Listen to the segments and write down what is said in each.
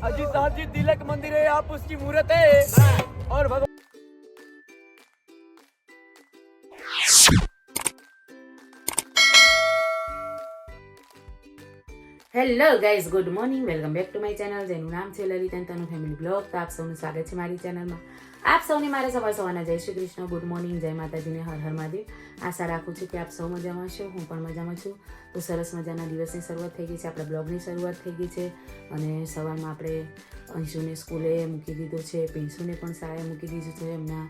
अजीत साहब जी तिलक मंदिर है, आप उसकी मूर्त है और भगवान hello guys, good morning, welcome back to my channel જેનું નામ છે Lalit and Tanu family blog. તો આપ સૌનું સ્વાગત છે મારી ચેનલમાં. આપ સૌને મારે સવારના જય શ્રી કૃષ્ણ, ગુડ મોર્નિંગ, જય માતાજીને, હર હર મહાદેવ. આશા રાખું છું કે આપ સૌ મજામાં છો, હું પણ મજામાં છું. તો સરસ મજાના દિવસની શરૂઆત થઈ ગઈ છે, આપણા બ્લોગની શરૂઆત થઈ ગઈ છે. અને સવારમાં આપણે અંશુને સ્કૂલે મૂકી દીધો છે, પિન્સુને પણ શાળાએ મૂકી દીધું છે. એમના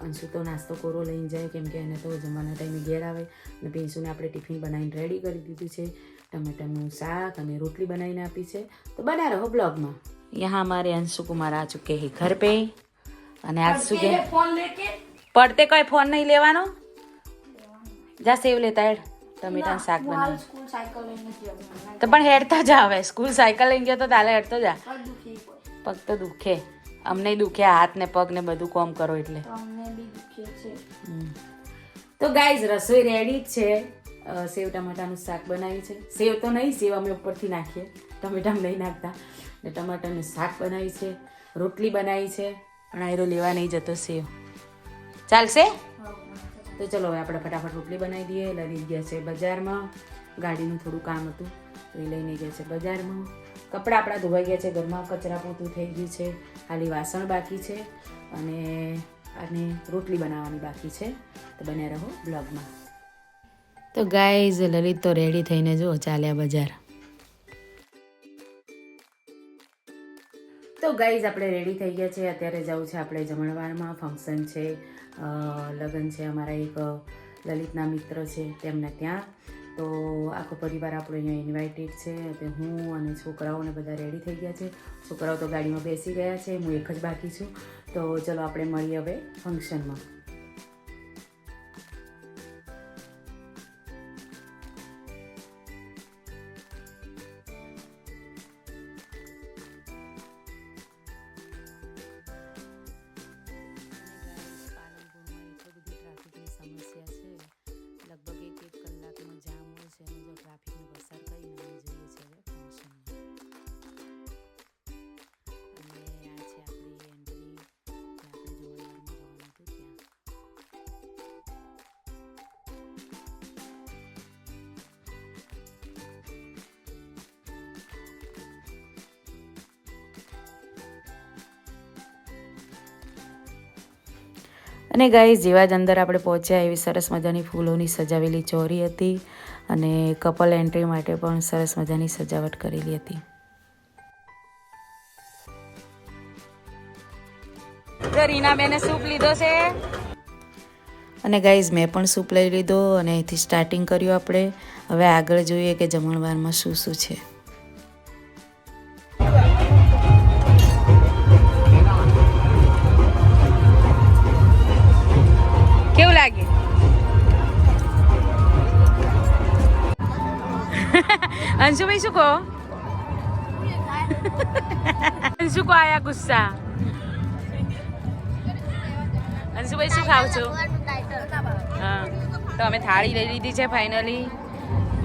અંશુ તો નાસ્તો કોરો લઈને જાય, કેમ કે એને તો જમવાના ટાઈમે ઘેર આવે. અને પિન્સુને આપણે ટિફિન બનાવીને રેડી કરી દીધું છે. टमाटर साग और रोटली बनाई आपी है, तो बना रहो ब्लॉग में. यहाँ हमारे अंशु कुमार आ चुके हैं घर पे. અને આજ શું કે ફોન લેકે પડતે કોઈ ફોન નહીં લેવાનો. જા સેવ લેતા હેડ, ટમેટાનું શાક બનાવ. સ્કૂલ સાયકલ લઈને ગયો તો પણ હેડતા જા. હવે સ્કૂલ સાયકલ લઈને ગયો તો તાલે હેડતો જા. પગ તો દુખે, અમને દુખે, હાથ ને પગ ને બધું કામ કરો એટલે અમને બી દુખે છે. તો ગાઈઝ, રસોઈ રેડી જ છે. સેવ ટમાટાનું શાક બનાવ્યું છે. સેવ તો નહીં, સેવ અમે ઉપરથી નાખીએ, ટમેટામાં નહીં નાખતા. ને ટમાટાનું શાક બનાવ્યું છે, રોટલી બનાવી છે. પણ આયરો લેવા નહીં જતો સેવ. ચાલશે? તો ચલો હવે આપણે ફટાફટ રોટલી બનાવી દઈએ. લઈ ગયા છે બજારમાં, ગાડીનું થોડું કામ હતું તો એ લઈને ગયા છે બજારમાં. કપડાં આપણા ધોવાઈ ગયા છે, ઘરમાં કચરા પોતું થઈ ગયું છે, ખાલી વાસણ બાકી છે અને રોટલી બનાવવાની બાકી છે. તો બન્યા રહો બ્લોગમાં. તો ગાઈઝ, લલિત તો રેડી થઈને જો ચાલ્યા બજાર. તો ગાઈઝ, આપણે રેડી થઈ ગયા છે. અત્યારે જવું છે આપણે જમણવારમાં. ફંક્શન છે, લગ્ન છે અમારા એક લલિતના મિત્ર છે તેમને ત્યાં. તો આખો પરિવાર આપણો અહીંયા ઇન્વાઇટેડ છે. તો હું અને છોકરાઓને બધા રેડી થઈ ગયા છે. છોકરાઓ તો ગાડીમાં બેસી ગયા છે, હું એક જ બાકી છું. તો ચલો આપણે મળીએ હવે ફંક્શનમાં. અને ગાઈઝ, જેવા જ અંદર આપણે પહોંચ્યા એવી સરસ મજાની ફૂલોની સજાવેલી ચોરી હતી અને કપલ એન્ટ્રી માટે પણ સરસ મજાની સજાવટ કરેલી હતી. તો રીનાબેને સૂપ લીધો છે અને ગાઈઝ મેં પણ સૂપ લઈ લીધો અને અહીંથી સ્ટાર્ટિંગ કર્યું આપણે. હવે આગળ જોઈએ કે જમણવારમાં શું શું છે. કેવું લાગે? અંશુભાઈ શું કહો? અંશુ કો આયા ગુસ્સા? અંશુભાઈ શું ખાવ છો? હા, તો અમે થાળી લઈ લીધી છે ફાઇનલી.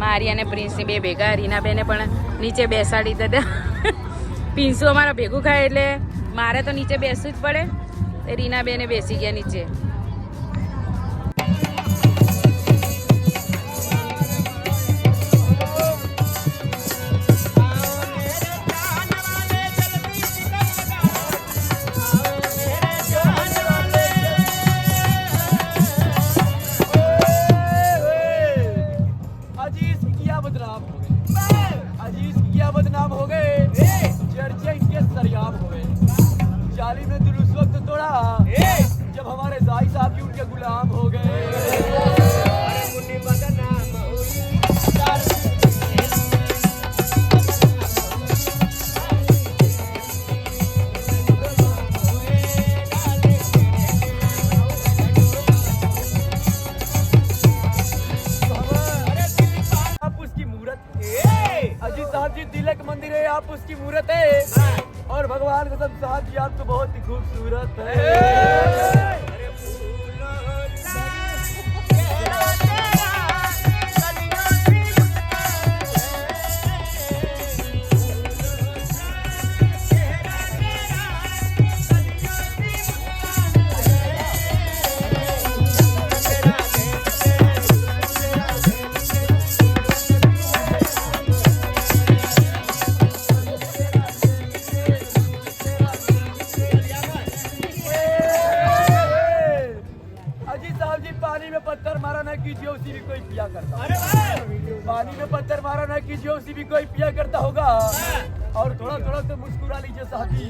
મારી અને પ્રિન્સની બે ભેગા. રીનાબેને પણ નીચે બેસાડી દીધા. પિન્સુ અમારા ભેગું ખાય એટલે મારે તો નીચે બેસવું જ પડે. રીનાબેને બેસી ગયા નીચે. बदनाम हो गए, चर्चे इनके सरियाम हो गए. जाली में दिल उस वक्त तोड़ा जब हमारे दाई साहब भी उनके गुलाम हो गए. अरे मुन्नी बदनाम हुई. अजीत साहब जी तिलक मंदिर है, आप उसकी मूर्त है और भगवान कसम साहब जी आप तो बहुत ही खूबसूरत है. पानी में पत्थर मारा ना कीजिए, उसी भी कोई पिया करता होगा। और थोड़ा थोड़ा तो मुस्कुरा लीजिए साथी,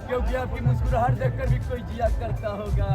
क्योंकि आपकी मुस्कुराहट देखकर भी कोई जिया करता होगा।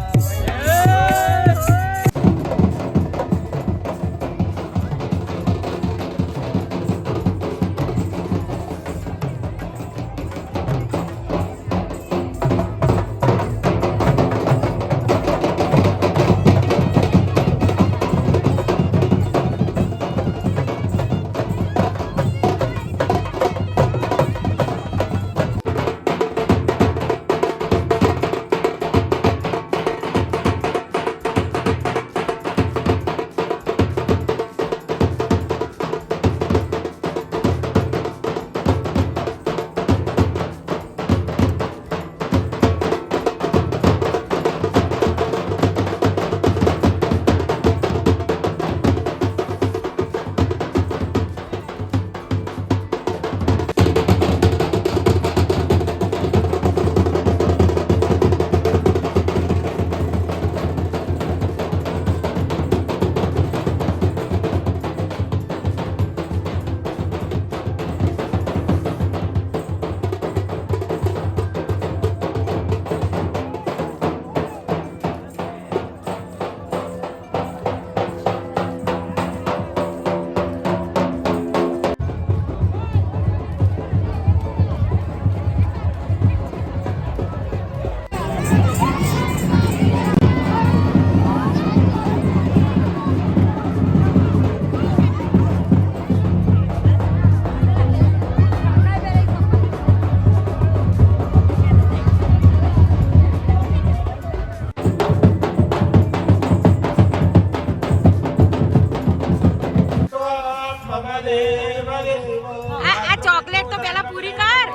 આ ચોકલેટ તો પેલા પૂરી કર.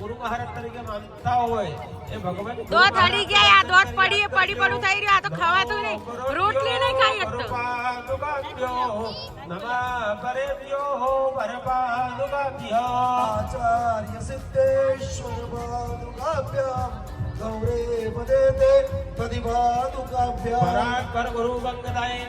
ગુરુ મહારાજ તરીકે માનતા હોય એ ભગવાન દોત હળી ગયા, આ દોત પડી પડું થઈ રહ્યું. આ તો ખવાતું નહીં, રોટલી નહીં ખાઈ શકતો. आचार्य सिद्धेश्वर पादुकाभ्याम गौरे पदेते तदिपादुकाभ्याम પરાત્પર ગુરુ બંગદાય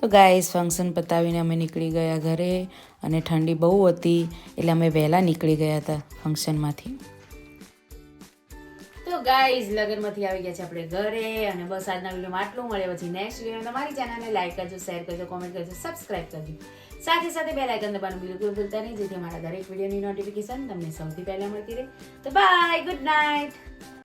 તો ગાઈસ ફંક્શન પતાવીને અમે નીકળી ગયા ઘરે અને ઠંડી બહુ હતી એટલે અમે વહેલા નીકળી ગયા હતા ફંક્શનમાંથી. તો ગાઈઝ લગનમાંથી આવી ગયા છે આપણે ઘરે અને બસ આજના વિડીયોમાં આટલું. મળે પછી નેક્સ્ટ વિડીયોમાં તમારી ચેનલને લાઈક કરજો, શેર કરજો, કોમેન્ટ કરજો, સબસ્ક્રાઇબ કરજો. સાથે સાથે બેલ આઇકન દબાવવાનું બિલકુલ ભૂલતા નહીં, જેથી અમારા દરેક વિડીયોની નોટિફિકેશન તમને સૌથી પહેલા મળતી રહે. તો બાય, ગુડ નાઇટ.